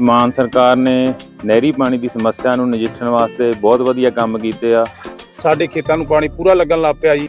ਮਾਨ ਸਰਕਾਰ ਨੇ ਨਹਿਰੀ ਪਾਣੀ ਦੀ ਸਮੱਸਿਆ ਨੂੰ ਨਜਿੱਠਣ ਵਾਸਤੇ ਬਹੁਤ ਵਧੀਆ ਕੰਮ ਕੀਤੇ ਆ। ਸਾਡੇ ਖੇਤਾਂ ਨੂੰ ਪਾਣੀ ਪੂਰਾ ਲੱਗਣ ਲੱਗ ਪਿਆ ਜੀ।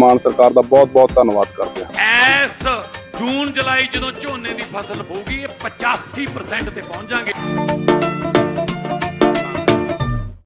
ਮਾਨ ਸਰਕਾਰ ਦਾ ਬਹੁਤ-ਬਹੁਤ ਧੰਨਵਾਦ ਕਰਦੇ ਹਾਂ। ਐਸ ਜੂਨ ਜੁਲਾਈ ਜਦੋਂ ਝੋਨੇ ਦੀ ਫਸਲ ਹੋਊਗੀ ਇਹ 85% ਤੇ ਪਹੁੰਚ ਜਾਾਂਗੇ।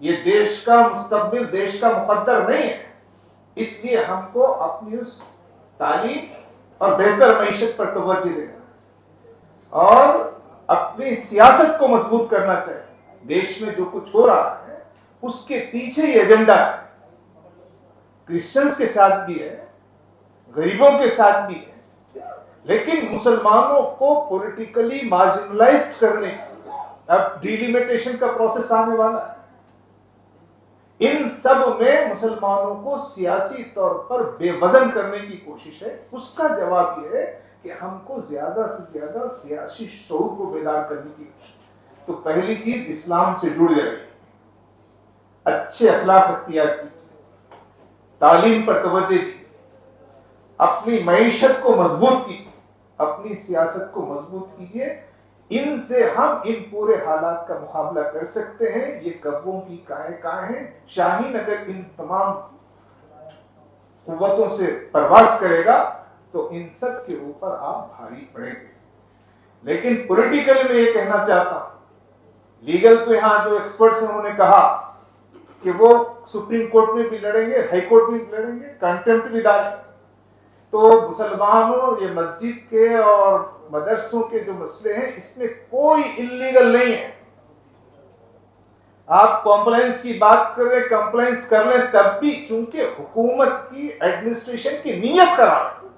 یہ دیش کا مستقبل، دیش کا مقدر نہیں ہے. اس لیے ہم کو اپنی اس تعلیم اور بہتر معیشت پر توجہ دینا اور اپنی سیاست کو مضبوط کرنا چاہیے. دیش میں جو کچھ ہو رہا ہے اس کے پیچھے یہ ایجنڈا ہے. کرسچنز کے ساتھ بھی ہے، غریبوں کے ساتھ بھی ہے، لیکن مسلمانوں کو پولیٹیکلی مارجنلائزڈ کرنے کی اب ڈیلیمیٹیشن کا پروسیس آنے والا ہے. ان سب میں مسلمانوں کو سیاسی طور پر بے وزن کرنے کی کوشش ہے. اس کا جواب یہ ہے کہ ہم کو زیادہ سے زیادہ سیاسی شعور کو بیدار کرنے کی کوشش. تو پہلی چیز اسلام سے جڑ جائے، اچھے اخلاق اختیار کیجیے، تعلیم پر توجہ دیجیے، اپنی معیشت کو مضبوط کیجیے، اپنی سیاست کو مضبوط کیجیے. ان سے ہم ان پورے حالات کا مقابلہ کر سکتے ہیں. یہ کووں کی کائیں ہیں. شاہین اگر ان تمام قوتوں سے پرواز کرے گا تو ان سب کے اوپر آپ بھاری پڑیں گے. لیکن پولیٹیکل میں یہ کہنا چاہتا ہوں، لیگل تو یہاں جو ایکسپرٹس ہیں انہوں نے کہا کہ وہ سپریم کورٹ میں بھی لڑیں گے، ہائی کورٹ میں بھی لڑیں گے، کنٹمپٹ بھی ڈالیں گے. تو مسلمانوں یہ مسجد کے اور مدرسوں کے جو مسئلے ہیں اس میں کوئی انلیگل نہیں ہے. آپ کمپلائنس کی بات کر رہے، کمپلائنس کر لیں تب بھی چونکہ حکومت کی ایڈمنسٹریشن کی نیت خراب ہے.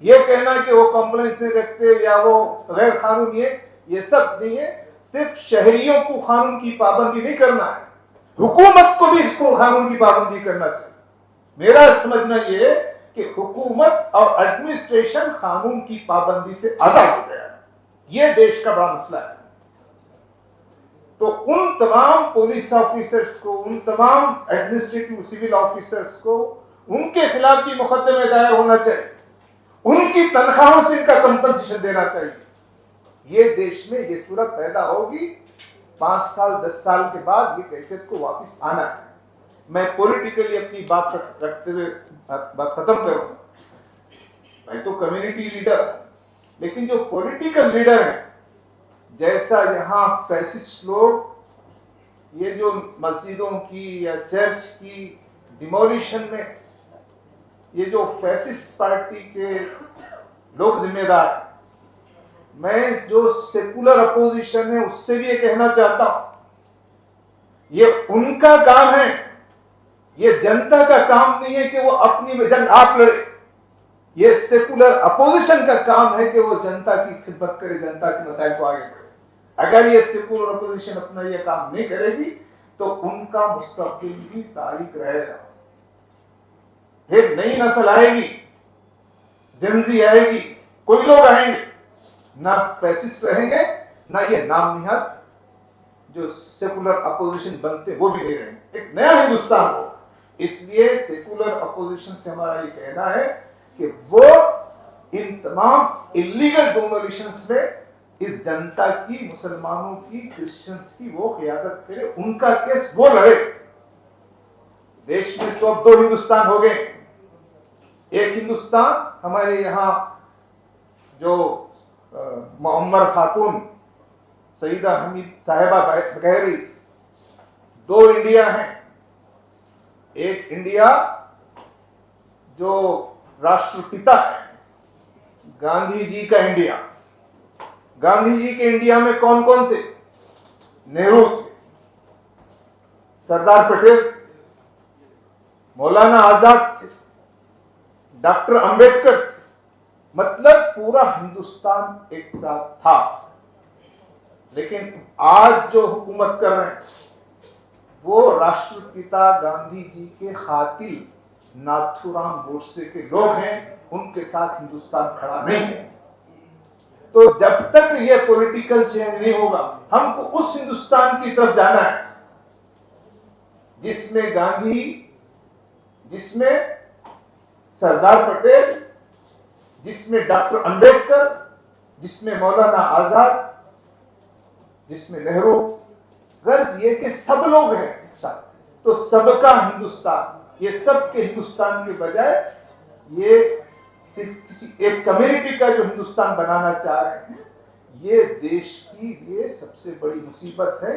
یہ کہنا کہ وہ کمپلائنس نہیں رکھتے یا وہ غیر قانونی ہے، یہ سب نہیں ہے. صرف شہریوں کو قانون کی پابندی نہیں کرنا ہے، حکومت کو بھی قانون کی پابندی کرنا چاہیے. میرا سمجھنا یہ ہے کہ حکومت اور ایڈمنسٹریشن قانون کی پابندی سے آزاد ہو گیا ہے. یہ دیش کا بڑا مسئلہ ہے. تو ان تمام پولیس آفیسرز کو، ان تمام ایڈمنسٹریٹو سول آفیسرز کو ان کے خلاف بھی مقدمے دائر ہونا چاہیے. ان کی تنخواہوں سے ان کا کمپنسیشن دینا چاہیے. یہ دیش میں یہ صورت پیدا ہوگی. 5 سال 10 سال کے بعد یہ کیفیت کو واپس آنا ہے. میں پولیٹیکلی اپنی بات رکھتے ہوئے بات ختم کروں. میں تو کمیونٹی لیڈر ہوں، لیکن جو پولیٹیکل لیڈر ہیں، جیسا یہاں فیسسٹ لوگ یہ جو مسجدوں کی یا چرچ کی ڈیمولیشن میں یہ جو فیسسٹ پارٹی کے لوگ ذمہ دار ہیں، میں جو سیکولر اپوزیشن ہے اس سے بھی یہ کہنا چاہتا ہوں، یہ ان کا کام ہے، یہ جنتا کا کام نہیں ہے کہ وہ اپنی جنگ آپ لڑے. یہ سیکولر اپوزیشن کا کام ہے کہ وہ جنتا کی خدمت کرے، جنتا کے مسائل کو آگے بڑھے. اگر یہ سیکولر اپوزیشن اپنا یہ کام نہیں کرے گی تو ان کا مستقبل بھی تاریک رہے گا. پھر نئی نسل آئے گی، جنزی آئے گی، کوئی لوگ آئیں گے، نہ فیسسٹ رہیں گے، نہ یہ نام نہاد جو سیکولر اپوزیشن بنتے وہ بھی نہیں رہیں گے. ایک نیا ہندوستان ہو. اس لیے سیکولر اپوزیشن سے ہمارا یہ کہنا ہے کہ وہ ان تمام انلیگل ڈیمولیشنز میں اس جنتا کی، مسلمانوں کی، کرسچنز کی وہ قیادت کرے، ان کا کیس وہ لڑے. دیش میں تو اب 2 ہندوستان ہو گئے. ایک ہندوستان ہمارے یہاں جو معمر خاتون سیدہ حمید صاحبہ کہہ رہی تھی، 2 انڈیا ہیں. ایک انڈیا جو راشٹر پتا ہے، گاندھی جی کا انڈیا. گاندھی جی کے انڈیا میں کون کون تھے؟ نہرو تھے، سردار پٹیل تھے، مولانا آزاد تھے، ڈاکٹر امبیڈکر تھے. مطلب پورا ہندوستان ایک ساتھ تھا. لیکن آج جو حکومت کر رہے ہیں وہ راشٹر پتا گاندھی جی کے قاتل ناتھو رام گوڈسے کے لوگ ہیں. ان کے ساتھ ہندوستان کھڑا نہیں ہے. تو جب تک یہ پولیٹیکل چینج نہیں ہوگا، ہم کو اس ہندوستان کی طرف جانا ہے جس میں گاندھی، جس میں سردار پٹیل، جس میں ڈاکٹر امبیڈکر، جس میں مولانا آزاد، جس میں نہرو. غرض یہ کہ سب لوگ ہیں ساتھ. تو سب کا ہندوستان، یہ سب کے ہندوستان کے بجائے یہ صرف کسی ایک کمیونٹی کا جو ہندوستان بنانا چاہ رہے ہیں، یہ دیش کی لیے سب سے بڑی مصیبت ہے.